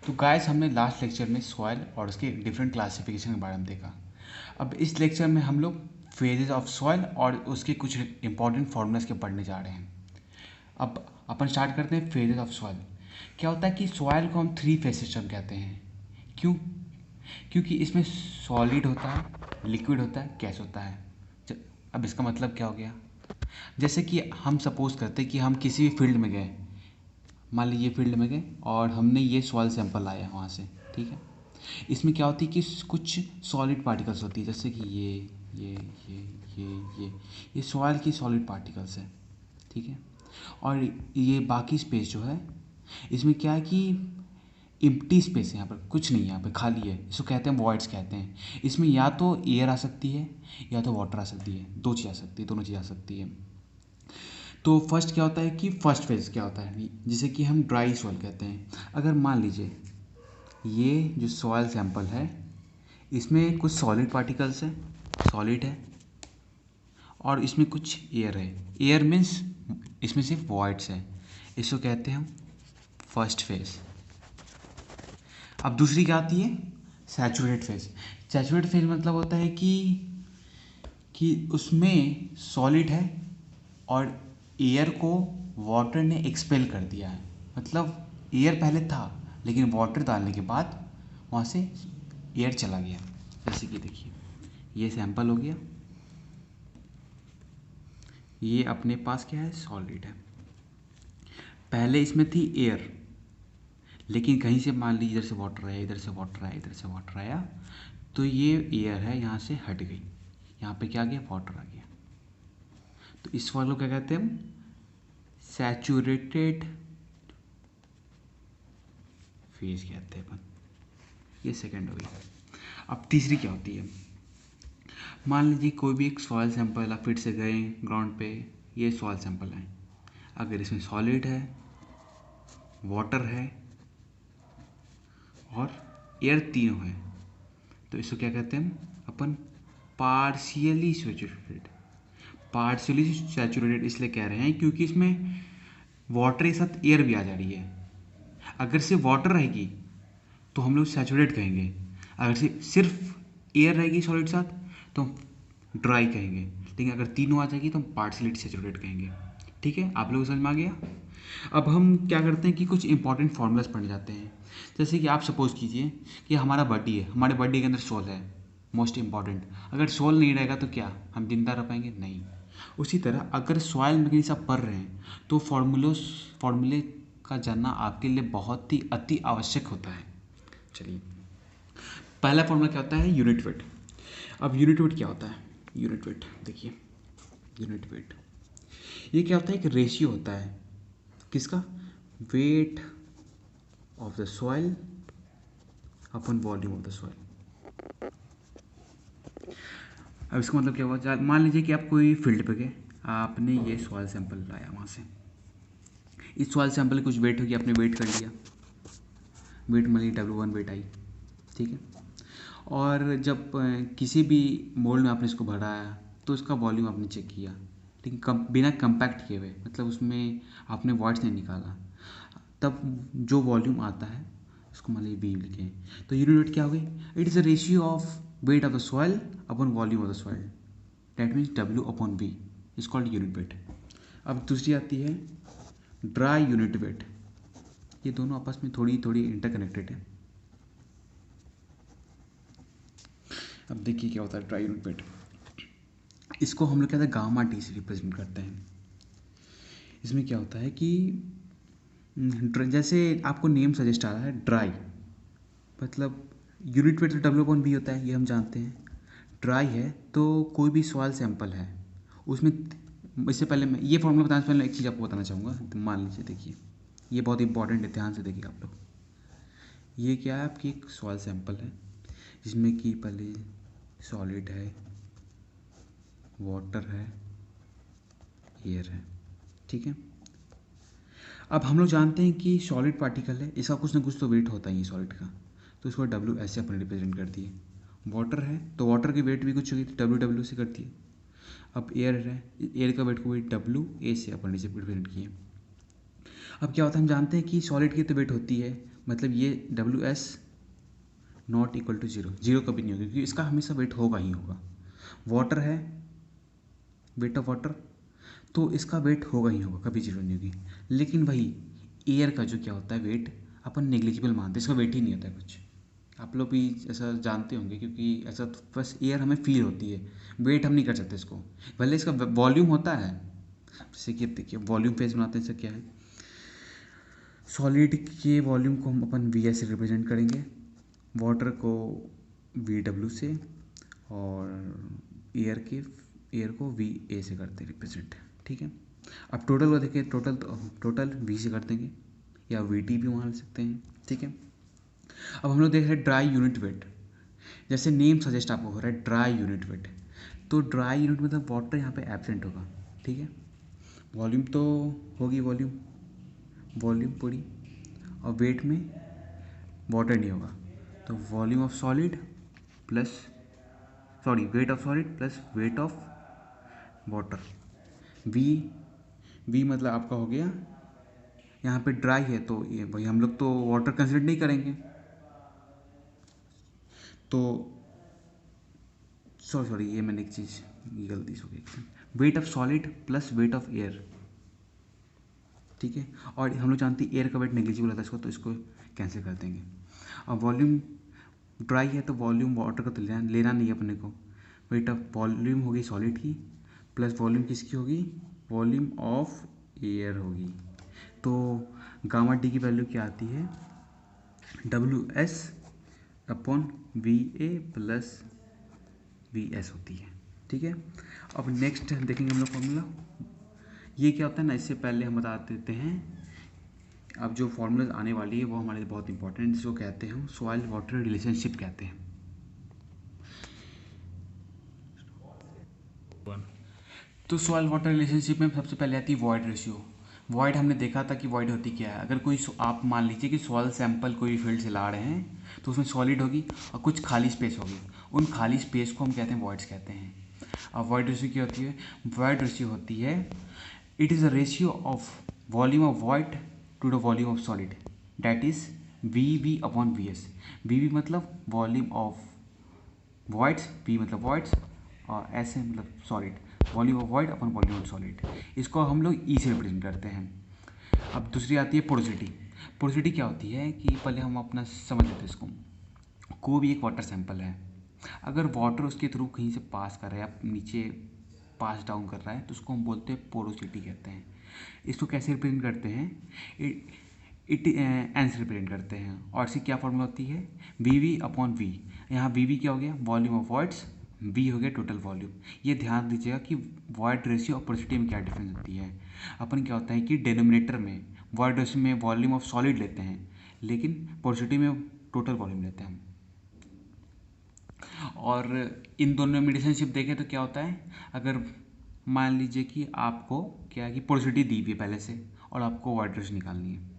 तो गाइस हमने last lecture में सॉइल और उसके डिफरेंट क्लासिफिकेशन के बारे में देखा। अब इस लेक्चर में हम लोग फेजेस ऑफ सॉइल और उसके कुछ इंपॉर्टेंट फॉर्मूलाज के पढ़ने जा रहे हैं। अब अपन स्टार्ट करते हैं फेजेस ऑफ सॉइल। क्या होता है कि सॉइल को हम 3 फेज सिस्टम कहते हैं। क्यों? क्योंकि इसमें सॉलिड होता है, लिक्विड होता है, गैस होता है। अब इसका मतलब क्या हो गया? जैसे कि हम सपोज करते हैं कि हम किसी भी फील्ड में गए, मान लीजिए फील्ड में गए और हमने ये सॉइल सैंपल लाया वहाँ से, ठीक है। इसमें क्या होती है कि कुछ सॉलिड पार्टिकल्स होती है, जैसे कि ये ये ये ये ये सॉइल की सॉलिड पार्टिकल्स है, ठीक है। और ये बाकी स्पेस जो है, इसमें क्या है कि एम्प्टी स्पेस है, यहाँ पर कुछ नहीं है, यहाँ पर खाली है। इसको कहते हैं वॉइड्स कहते हैं। इसमें या तो एयर आ सकती है या तो वाटर आ सकती है, दो चीज़ आ सकती है, दोनों चीज़ आ सकती है। तो फर्स्ट क्या होता है कि फर्स्ट फेज क्या होता है, जिसे कि हम ड्राई सॉइल कहते हैं। अगर मान लीजिए ये जो सॉइल सैंपल है, इसमें कुछ सॉलिड पार्टिकल्स है, सॉलिड है, और इसमें कुछ एयर है। एयर मीन्स इसमें सिर्फ वॉइड्स है, इसको कहते हैं हम फर्स्ट फेज। अब दूसरी क्या आती है? Saturated phase. सैचुरेटेड फेज मतलब होता है कि उसमें सॉलिड है और एयर को वाटर ने एक्सपेल कर दिया है। मतलब एयर पहले था, लेकिन वाटर डालने के बाद वहाँ से एयर चला गया। जैसे कि देखिए, ये सैंपल हो गया, ये अपने पास क्या है? सॉलिड है। पहले इसमें थी एयर, लेकिन कहीं से मान लीजिए इधर से वाटर आया, इधर से वाटर आया, इधर से वाटर आया, तो ये एयर है यहाँ से हट गई, यहाँ पे क्या आ गया? वाटर आ गया। तो इस वाले को क्या कहते हैं हम? सैचुरेटेड फेज कहते हैं अपन। ये सेकंड हो गई। अब तीसरी क्या होती है? मान लीजिए कोई भी एक सॉइल सैंपल, आप फिर से गए ग्राउंड पे, ये सॉइल सैंपल है। अगर इसमें सॉलिड है, वाटर है और एयर तीनों है, तो इसको क्या कहते हैं हम? अपन पार्शियली सैचुरेटेड। पार्शियली सैचुरेटेड इसलिए कह रहे हैं क्योंकि इसमें वाटर के साथ एयर भी आ जा रही है। अगर सिर्फ वाटर रहेगी तो हम लोग सैचुरेट कहेंगे, अगर सिर्फ एयर रहेगी सॉलिड साथ तो हम ड्राई कहेंगे, लेकिन अगर तीनों आ जाएगी तो हम पार्शियली सैचुरेट कहेंगे। ठीक है, आप लोग समझ में आ गया। अब हम क्या करते हैं कि कुछ इंपॉर्टेंट फार्मूलाज पढ़ जाते हैं। जैसे कि आप सपोज कीजिए कि हमारा बर्थडे है, हमारे बर्थडे के अंदर सोल है, मोस्ट इंपॉर्टेंट। अगर सोल नहीं रहेगा तो क्या हम जिंदा रह पाएंगे? नहीं। उसी तरह अगर सॉइल मैकेनिक्स आप पढ़ रहे हैं तो फॉर्मूले का जानना आपके लिए बहुत ही अति आवश्यक होता है। चलिए, पहला फॉर्मूला क्या होता है? Unit weight. अब यूनिट वेट क्या होता है? यूनिट वेट देखिए, यूनिट वेट ये क्या होता है? एक रेशियो होता है। किसका? Weight of the soil upon volume of the soil. अब इसका मतलब क्या हुआ? मान लीजिए कि आप कोई फील्ड पे गए, आपने ये सॉइल सैंपल लाया वहाँ से, इस सॉइल सैंपल की कुछ वेट होगी, आपने वेट कर लिया, वेट मान लीजिए W1 वेट आई, ठीक है। और जब किसी भी मोल्ड में आपने इसको भराया तो उसका वॉल्यूम आपने चेक किया, लेकिन बिना कंपैक्ट किए हुए, मतलब उसमें आपने वॉइड्स नहीं निकाला, तब जो वॉल्यूम आता है उसको मान लीजिए V लिखें। तो यूनिट वेट क्या हो गई? It is a ratio of weight of the soil upon volume of the soil, that means W upon V is called unit weight. अब दूसरी आती है ड्राई यूनिट वेट। ये दोनों आपस में थोड़ी थोड़ी इंटरकनेक्टेड है। अब देखिए क्या होता है ड्राई यूनिट वेट। इसको हम लोग कहते हैं गामा टी से रिप्रेजेंट करते हैं। इसमें क्या होता है कि जैसे आपको नेम सजेस्ट आ रहा है ड्राई, मतलब यूनिट वेट तो W/V होता है, ये हम जानते हैं। ड्राई है तो कोई भी सॉइल सैंपल है उसमें, इससे पहले मैं ये फॉर्मूला बताने से पहले एक चीज़ आपको बताना चाहूँगा। तो मान लीजिए देखिए, ये बहुत इंपॉर्टेंट है, ध्यान से देखिए आप लोग। ये क्या है? आपकी एक सॉइल सैंपल है जिसमें कि पहले सॉलिड है, वाटर है, एयर है, ठीक है। अब हम लोग जानते हैं कि सॉलिड पार्टिकल है, इसका कुछ ना कुछ तो वेट होता ही है सॉलिड का, तो इसको W ऐसे अपने रिप्रेजेंट कर दिए। वाटर है तो वाटर की वेट भी कुछ होगी तो W से करती है। अब एयर है, एयर का वेट को भी WA से अपन रिप्रेजेंट किए। अब क्या होता है, हम जानते हैं कि सॉलिड की तो वेट होती है, मतलब ये WS not equal to zero, zero कभी नहीं होगी क्योंकि इसका हमेशा वेट होगा ही होगा। वाटर है, वेट ऑफ वाटर, तो इसका वेट होगा ही होगा, कभी जीरो नहीं होगी। लेकिन वही एयर का जो क्या होता है वेट, अपन नेग्लिजिबल मानते हैं, इसका वेट ही नहीं होता है कुछ। आप लोग भी ऐसा जानते होंगे क्योंकि ऐसा तो बस एयर हमें फील होती है, वेट हम नहीं कर सकते इसको। भले इसका वॉल्यूम होता है, जैसे कि देखिए वॉल्यूम फेज बनाते हैं, इसका क्या है, सॉलिड के वॉल्यूम को हम अपन VS से रिप्रेजेंट करेंगे, वाटर को VW से, और एयर को VA से करते हैं रिप्रेजेंट, ठीक है। अब टोटल को देखिए, टोटल V से कर देंगे, या VT भी मान सकते हैं, ठीक है। अब हम लोग देख रहे हैं ड्राई यूनिट वेट, जैसे नेम सजेस्ट आपको हो रहा है ड्राई यूनिट वेट, तो ड्राई यूनिट मतलब वाटर यहाँ पे एब्सेंट होगा, ठीक है। वॉल्यूम तो होगी, वॉल्यूम पूरी, और वेट में वाटर नहीं होगा, तो volume of solid plus, sorry weight of solid plus weight of water. V V मतलब आपका हो गया, यहाँ पे ड्राई है तो ये वही हम लोग तो वाटर कंसिडर नहीं करेंगे, तो सॉरी ये मैंने एक चीज़ ये गलती से हो गई, wait of solid plus weight of air, ठीक है। और हम लोग जानते हैं एयर का वेट नेग्लिजिबल होता है इसको, तो इसको कैंसिल कर देंगे। अब वॉल्यूम ड्राई है तो वॉल्यूम वाटर का तो लेना नहीं है अपने को, वेट ऑफ वॉल्यूम होगी सॉलिड की प्लस वॉल्यूम किसकी होगी, वॉल्यूम ऑफ एयर होगी। तो गामा डी की वैल्यू क्या आती है, WS upon VA plus VS होती है, ठीक है। अब नेक्स्ट देखेंगे हम लोग फॉर्मूला, ये क्या होता है ना, इससे पहले हम बता देते हैं, अब जो फॉर्मूलाज आने वाली है वो हमारे लिए बहुत इंपॉर्टेंट है, जिसको कहते हैं सॉइल वाटर रिलेशनशिप कहते हैं। तो सॉइल वाटर रिलेशनशिप में सबसे पहले आती है वॉइड रेशियो। वॉइड हमने देखा था कि वॉइड होती क्या है, अगर कोई आप मान लीजिए कि सॉइल सैंपल कोई फील्ड से ला रहे हैं तो उसमें सॉलिड होगी और कुछ खाली स्पेस होगी, उन खाली स्पेस को हम कहते हैं वॉइड्स कहते हैं। अब वॉइड रेशियो क्या होती है, वॉइड रेशियो होती है, it is a ratio of volume of void to the volume of solid, that is VV upon VS। VV मतलब वॉल्यूम ऑफ वॉइड्स, V मतलब वॉइड्स, और S है मतलब solid, volume of void upon volume of solid, इसको हम लोग E से represent करते हैं। अब दूसरी आती है पोरोसिटी। पोरोसिटी क्या होती है कि पहले हम अपना समझ लेते हैं इसको, कोई भी एक वाटर सैंपल है, अगर वाटर उसके थ्रू कहीं से पास कर रहा है या नीचे पास डाउन कर रहा है तो उसको हम बोलते हैं पोरोसिटी कहते हैं। इसको कैसे रिप्रेजेंट करते हैं, इट एन से रिप्रेजेंट करते हैं, और इसकी क्या फॉर्मूला होती है, VV अपॉन V। यहाँ VV क्या हो गया, वॉल्यूम ऑफ वॉइड्स, V हो गया टोटल वॉल्यूम। ये ध्यान दीजिएगा कि वॉइड रेशियो और पोरोसिटी में क्या डिफरेंस होती है। अपन क्या होता है कि डिनोमिनेटर में वॉइड रेशियो में वॉल्यूम ऑफ सॉलिड लेते हैं, लेकिन पोरोसिटी में टोटल वॉल्यूम लेते हैं। और इन दोनों में रिलेशनशिप देखें तो क्या होता है, अगर मान लीजिए कि आपको क्या है कि पोरोसिटी दी हुई है पहले से और आपको वॉइड रेशियो निकालनी है,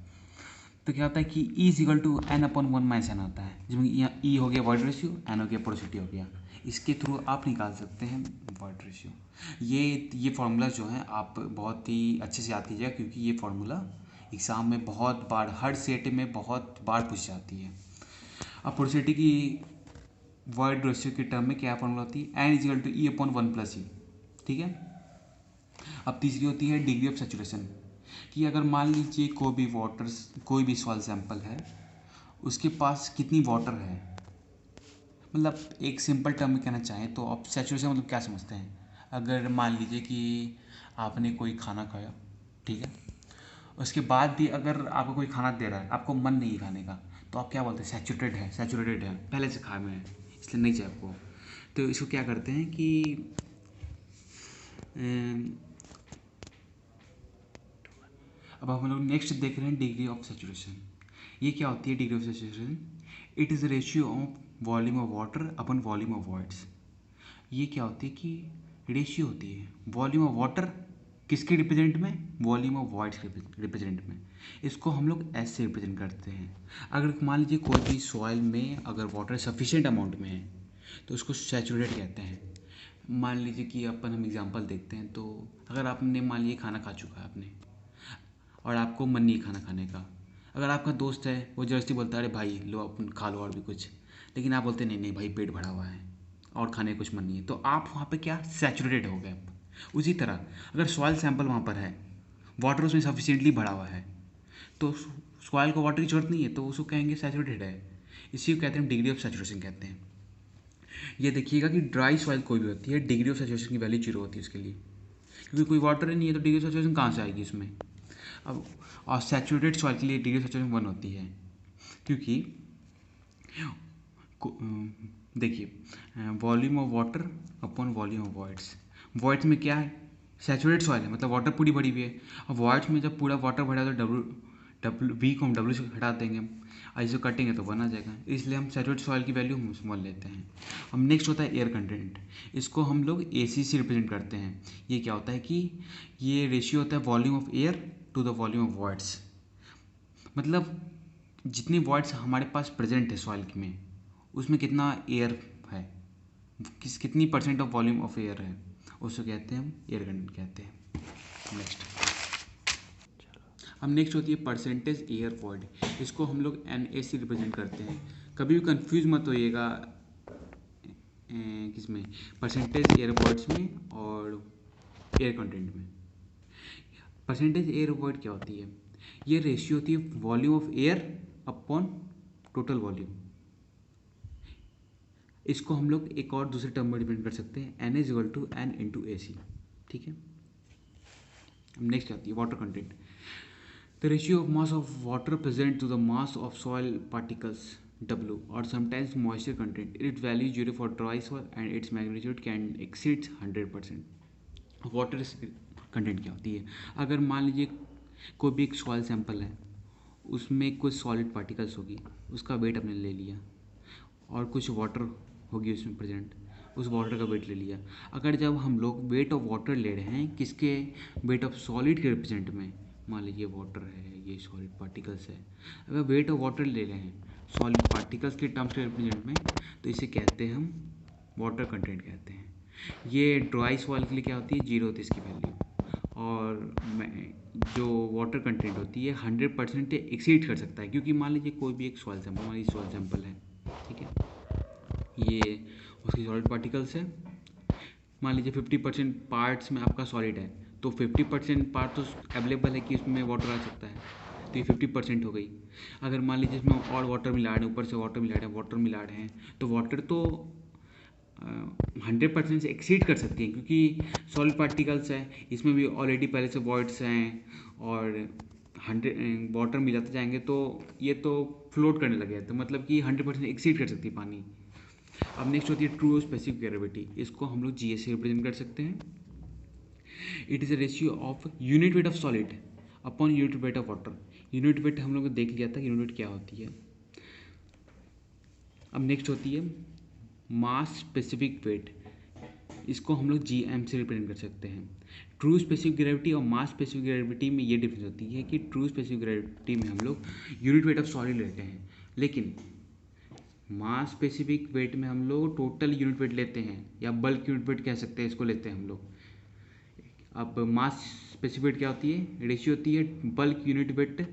तो क्या होता है कि E is equal to N upon 1 - N आता है, जिसमें यहाँ E हो गया वॉइड रेशियो, N हो गया पोरोसिटी हो गया, इसके थ्रू आप निकाल सकते हैं वॉइड रेशियो। ये फार्मूला जो है आप बहुत ही अच्छे से याद कीजिएगा, क्योंकि ये फार्मूला एग्ज़ाम में बहुत बार, हर सेट में बहुत बार पूछ जाती है। अब पोरोसिटी की वॉइड रेशियो के टर्म में क्या फॉर्मूला होती है, N is equal to E upon 1 + E, ठीक है। अब तीसरी होती है डिग्री ऑफ सेचुरेशन, कि अगर मान लीजिए कोई भी सॉइल सैंपल है, उसके पास कितनी वाटर है, मतलब एक सिंपल टर्म में कहना चाहें तो आप सेचुरेशन मतलब क्या समझते हैं, अगर मान लीजिए कि आपने कोई खाना खाया, ठीक है, उसके बाद भी अगर आपको कोई खाना दे रहा है, आपको मन नहीं है खाने का, तो आप क्या बोलते हैं, सैचुरेटेड है, पहले से खाए में इसलिए नहीं चाहिए आपको। तो इसको क्या करते हैं कि अब हम लोग नेक्स्ट देख रहे हैं डिग्री ऑफ सेचुरेशन। ये क्या होती है degree of saturation, it is ratio of volume of water upon volume of voids. ये क्या होती है कि रेशियो होती है वॉल्यूम ऑफ वाटर किसके रिप्रेजेंट में, वॉल्यूम ऑफ वॉइड्स के रिप्रेजेंट में। इसको हम लोग ऐसे रिप्रेजेंट करते हैं, अगर मान लीजिए कोई भी सॉइल में अगर वाटर सफिशिएंट अमाउंट में है तो उसको सैचुरेटेड कहते हैं। मान लीजिए कि अपन हम एग्जांपल देखते हैं, तो अगर आपने मान लीजिए खाना खा चुका है आपने, और आपको मन नहीं खाना खाने का। अगर आपका दोस्त है वो ज़बरदस्ती बोलता है अरे भाई लो अपन खा लो और भी कुछ, लेकिन आप बोलते नहीं नहीं भाई पेट भरा हुआ है और खाने का कुछ मन नहीं है, तो आप वहाँ पे क्या सैचुरेटेड हो गए आप। उसी तरह अगर सॉइल सैंपल वहाँ पर है, वाटर उसमें सफिशिएंटली भरा हुआ है, तो सॉइल को वाटर की जरूरत नहीं है, तो उसको कहेंगे सैचुरेटेड है। इसी को कहते हैं डिग्री ऑफ सैचुरेशन कहते हैं। ये देखिएगा कि ड्राई सॉइल कोई भी होती है, डिग्री ऑफ सैचुरेशन की वैल्यू 0 होती है उसके लिए, क्योंकि कोई वाटर ही नहीं है तो डिग्री ऑफ सैचुरेशन कहाँ से आएगी इसमें। अब और सैचुरेटेड सॉइल के लिए डिग्री ऑफ सैचुरेशन 1 होती है, क्योंकि देखिए volume of water upon volume of voids. Voids में क्या है, सैचुरेट सॉइल है मतलब वाटर पूरी भरी हुई है। अब वॉइड्स में जब पूरा वाटर भरा तो डब्ल्यू वी को हम डब्ल्यू से हटा देंगे हम, ऐसे कटेंगे तो बना जाएगा, इसलिए हम सैचुरेट सॉइल की वैल्यू हम स्मॉल लेते हैं। अब नेक्स्ट होता है एयर कंटेंट। इसको हम लोग AC से रिप्रेजेंट करते हैं। ये क्या होता है कि ये रेशियो होता है volume of air to the volume of voids. मतलब जितनी वॉइड्स हमारे पास प्रेजेंट है सॉइल में, उसमें कितना एयर है, कितनी percent of volume of air है, उसको कहते हैं हम एयर कंटेंट कहते हैं। नेक्स्ट अब नेक्स्ट होती है परसेंटेज एयर वॉइड। इसको हम लोग NA से रिप्रेजेंट करते हैं। कभी भी कंफ्यूज मत होइएगा किसमें, परसेंटेज एयर वॉइड्स में और एयर कंटेंट में। परसेंटेज एयर वॉइड क्या होती है, ये रेशियो होती है volume of air upon total volume. इसको हम लोग एक और दूसरे टर्म में डिपेंड कर सकते हैं, N is equal to N into AC। ठीक है। अब नेक्स्ट आती है water content. The ratio of mass of water present to the mass of soil particles W और sometimes moisture content, it value 0 for dry soil and its magnitude can exceeds 100%। Water content क्या होती है, अगर मान लीजिए कोई भी एक सॉइल सैंपल है, उसमें कुछ सॉलिड पार्टिकल्स होगी, उसका वेट हमने ले लिया, और कुछ वाटर होगी उसमें प्रेजेंट, उस वाटर का वेट ले लिया। अगर जब हम लोग वेट ऑफ वाटर ले रहे हैं किसके, वेट ऑफ सॉलिड के रिप्रेजेंट में, मान लीजिए वाटर है, ये सॉलिड पार्टिकल्स है, अगर वेट ऑफ वाटर ले रहे हैं सॉलिड पार्टिकल्स के टर्म्स के रिप्रेजेंट में, तो इसे कहते हैं हम वाटर कंटेंट कहते हैं। ये ड्राई सॉइल के लिए क्या होती है, 0 होती है इसकी वैल्यू। और जो वाटर कंटेंट होती है 100% एक्सीड कर सकता है, क्योंकि मान लीजिए कोई भी एक सॉइल सैंपल, मान लीजिए सॉइल सैंपल है, ठीक है, ये उसकी सॉलिड पार्टिकल्स है, मान लीजिए 50% पार्ट्स में आपका सॉलिड है, तो 50% पार्ट तो अवेलेबल है कि उसमें वाटर आ सकता है, तो ये 50% हो गई। अगर मान लीजिए इसमें और वाटर मिला रहे हैं, ऊपर से वाटर मिला रहे हैं, तो वाटर तो 100% से एक्सीड कर सकती हैं, क्योंकि सॉलिड पार्टिकल्स है, इसमें भी ऑलरेडी पहले से वॉइड्स हैं, और 100 वाटर मिलाते जाएंगे तो ये तो फ्लोट करने लगे, तो मतलब कि 100% एक्सीड कर सकती है पानी। अब नेक्स्ट होती है ट्रू स्पेसिफिक ग्रेविटी। इसको हम लोग GS से रिप्रेजेंट कर सकते हैं। It is a ratio of unit weight of solid upon unit weight of water. Unit weight हम लोग देख लिया था कि यूनिट वेट क्या होती है। अब नेक्स्ट होती है मास स्पेसिफिक वेट। इसको हम लोग GM से रिप्रेजेंट कर सकते हैं। ट्रू स्पेसिफिक ग्रेविटी और मास स्पेसिफिक ग्रेविटी में ये डिफरेंस होती है कि ट्रू स्पेसिफिक ग्रेविटी में हम लोग यूनिट वेट ऑफ सॉलिड लेते हैं, लेकिन मास स्पेसिफिक वेट में हम लोग टोटल यूनिट वेट लेते हैं, या बल्क यूनिट वेट कह सकते हैं, इसको लेते हैं हम लोग। अब मास स्पेसिफिक वेट क्या होती है, रेशियो होती है bulk unit weight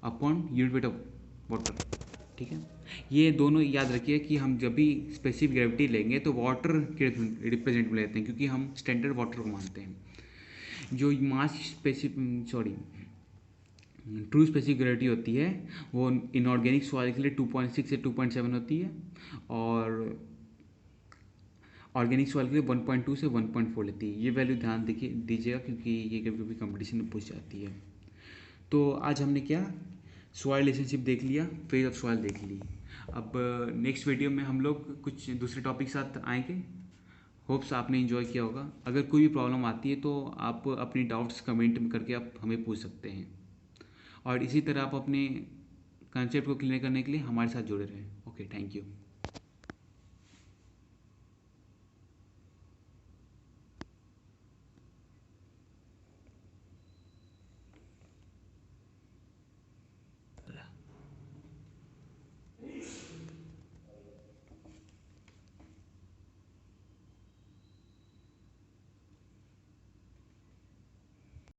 upon unit weight of water. ठीक है, ये दोनों याद रखिए कि हम जब भी स्पेसिफिक ग्रेविटी लेंगे तो वाटर के रिप्रेजेंट में लेते हैं, क्योंकि हम स्टैंडर्ड वाटर को मानते हैं। जो मास ट्रू स्पेसिफिक ग्रेविटी होती है वो इनऑर्गेनिक सॉइल के लिए 2.6 से 2.7 होती है, और ऑर्गेनिक सॉइल के लिए 1.2 से 1.4 लेती है। ये वैल्यू ध्यान दीजिएगा, क्योंकि ये कभी कभी कंपटीशन में पूछ जाती है। तो आज हमने क्या सॉइल रिलेशनशिप देख लिया, फेज ऑफ सॉइल देख ली। अब नेक्स्ट वीडियो में हम लोग कुछ दूसरे टॉपिक साथ आएंगे। होप्स आपने इन्जॉय किया होगा। अगर कोई भी प्रॉब्लम आती है तो आप अपनी डाउट्स कमेंट में करके आप हमें पूछ सकते हैं, और इसी तरह आप अपने कंसेप्ट को क्लियर करने के लिए हमारे साथ जुड़े रहें। Okay, thank you.